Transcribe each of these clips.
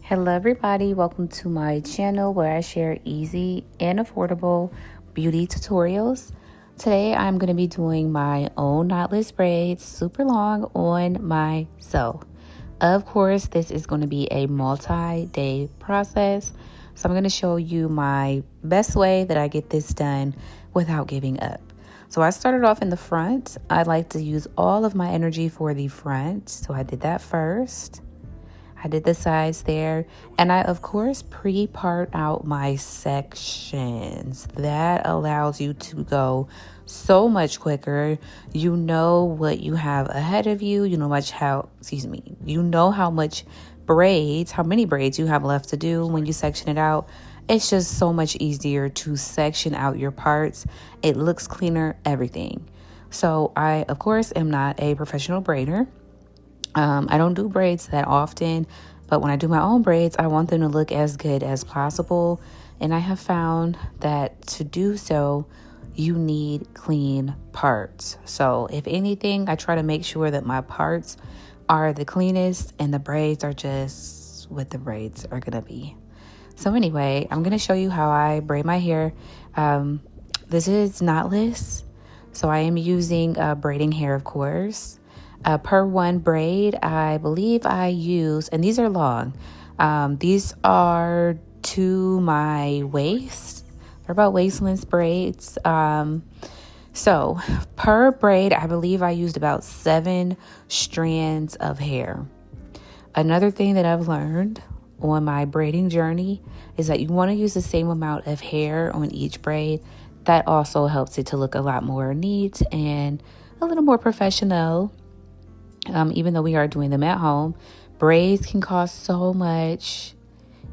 Hello everybody, welcome to my channel where I share easy and affordable beauty tutorials. Today I'm going to be doing my own knotless braids, super long on myself. Of course, this is going to be a multi-day process, so I'm going to show you my best way that I get this done without giving up. So I started off in the front. I like to use all of my energy for the front, so I did that first. I did the sides there, and I of course pre-part out my sections. That allows you to go so much quicker. You know what you have ahead of you. You know you know how many braids you have left to do when you section it out. It's just so much easier to section out your parts. It looks cleaner, everything. So I of course am not a professional braider. I don't do braids that often, but when I do my own braids, I want them to look as good as possible. And I have found that to do so, you need clean parts. So if anything, I try to make sure that my parts are the cleanest and the braids are just what the braids are going to be. So anyway, I'm going to show you how I braid my hair. This is knotless, so I am using braiding hair, of course. Per one braid, I believe I use, and these are long. These are to my waist. They're about waist length braids. So per braid, I believe I used about 7 strands of hair. Another thing that I've learned on my braiding journey is that you want to use the same amount of hair on each braid. That also helps it to look a lot more neat and a little more professional. Even though we are doing them at home, braids can cost so much,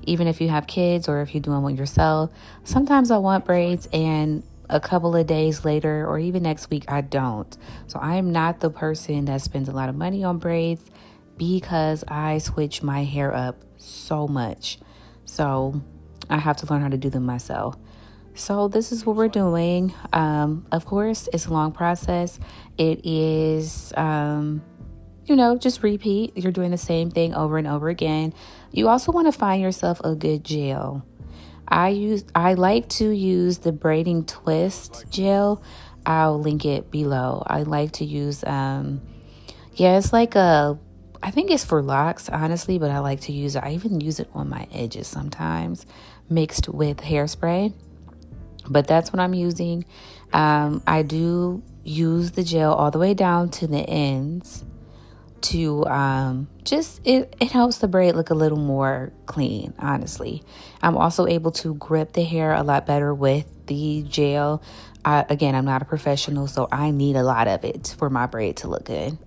even if you have kids or if you do them with yourself. Sometimes I want braids and a couple of days later or even next week, I don't. So I am not the person that spends a lot of money on braids because I switch my hair up so much. So I have to learn how to do them myself. So this is what we're doing. Of course, it's a long process. It is... just repeat. You're doing the same thing over and over again. You also want to find yourself a good gel. I like to use the braiding twist gel. I'll link it below. I like to use, it's like I think it's for locks, honestly, but I like to use it. I even use it on my edges sometimes, mixed with hairspray. But that's what I'm using. I do use the gel all the way down to the ends. To it helps the braid look a little more clean, honestly. I'm also able to grip the hair a lot better with the gel. Again, I'm not a professional, so I need a lot of it for my braid to look good.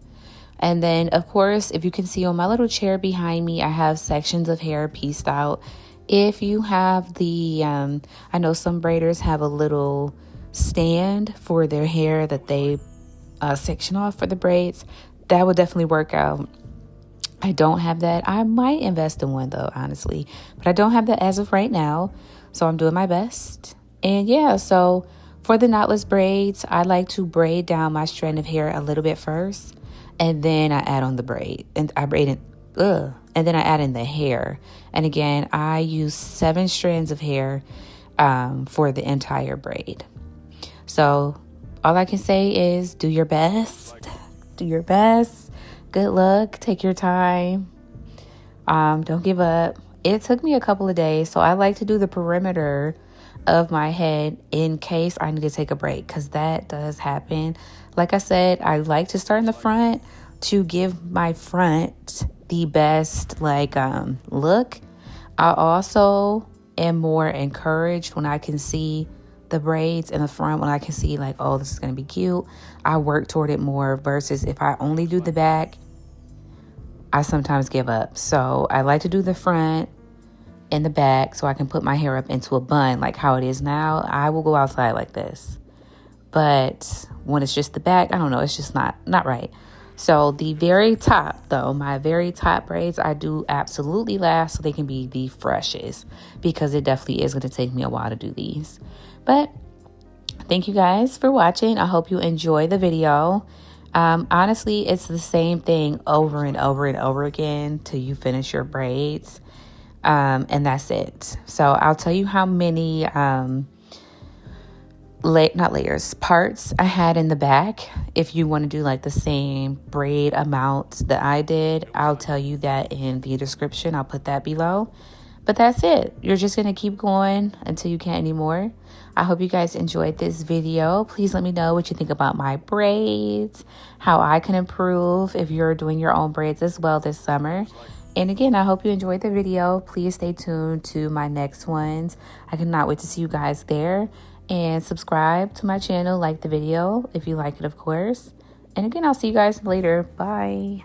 And then, of course, if you can see on my little chair behind me, I have sections of hair pieced out. If you have the, I know some braiders have a little stand for their hair that they section off for the braids. That would definitely work out. I don't have that. I might invest in one though, honestly, but I don't have that as of right now. So I'm doing my best. And yeah, so for the knotless braids, I like to braid down my strand of hair a little bit first, and then I add on the braid, and I braid it, and then I add in the hair. And again, I use 7 strands of hair for the entire braid. So all I can say is do your best. Do your best. Good luck. Take your time. Don't give up. It took me a couple of days, so I like to do the perimeter of my head in case I need to take a break, because that does happen. Like I said, I like to start in the front to give my front the best look. I also am more encouraged when I can see the braids in the front, when I can see oh, this is going to be cute. I work toward it more versus if I only do the back, I sometimes give up. So I like to do the front and the back so I can put my hair up into a bun like how it is now. I will go outside like this. But when it's just the back, I don't know, it's just not right. So the very top though, my very top braids, I do absolutely last so they can be the freshest, because it definitely is going to take me a while to do these. But thank you guys for watching. I hope you enjoy the video. Honestly, it's the same thing over and over and over again till you finish your braids. And that's it. So I'll tell you how many parts I had in the back. If you want to do like the same braid amount that I did, I'll tell you that in the description. I'll put that below. But that's it. You're just going to keep going until you can't anymore. I hope you guys enjoyed this video. Please let me know what you think about my braids, how I can improve if you're doing your own braids as well this summer. And again, I hope you enjoyed the video. Please stay tuned to my next ones. I cannot wait to see you guys there. And subscribe to my channel, like the video if you like it, of course. And again, I'll see you guys later. Bye.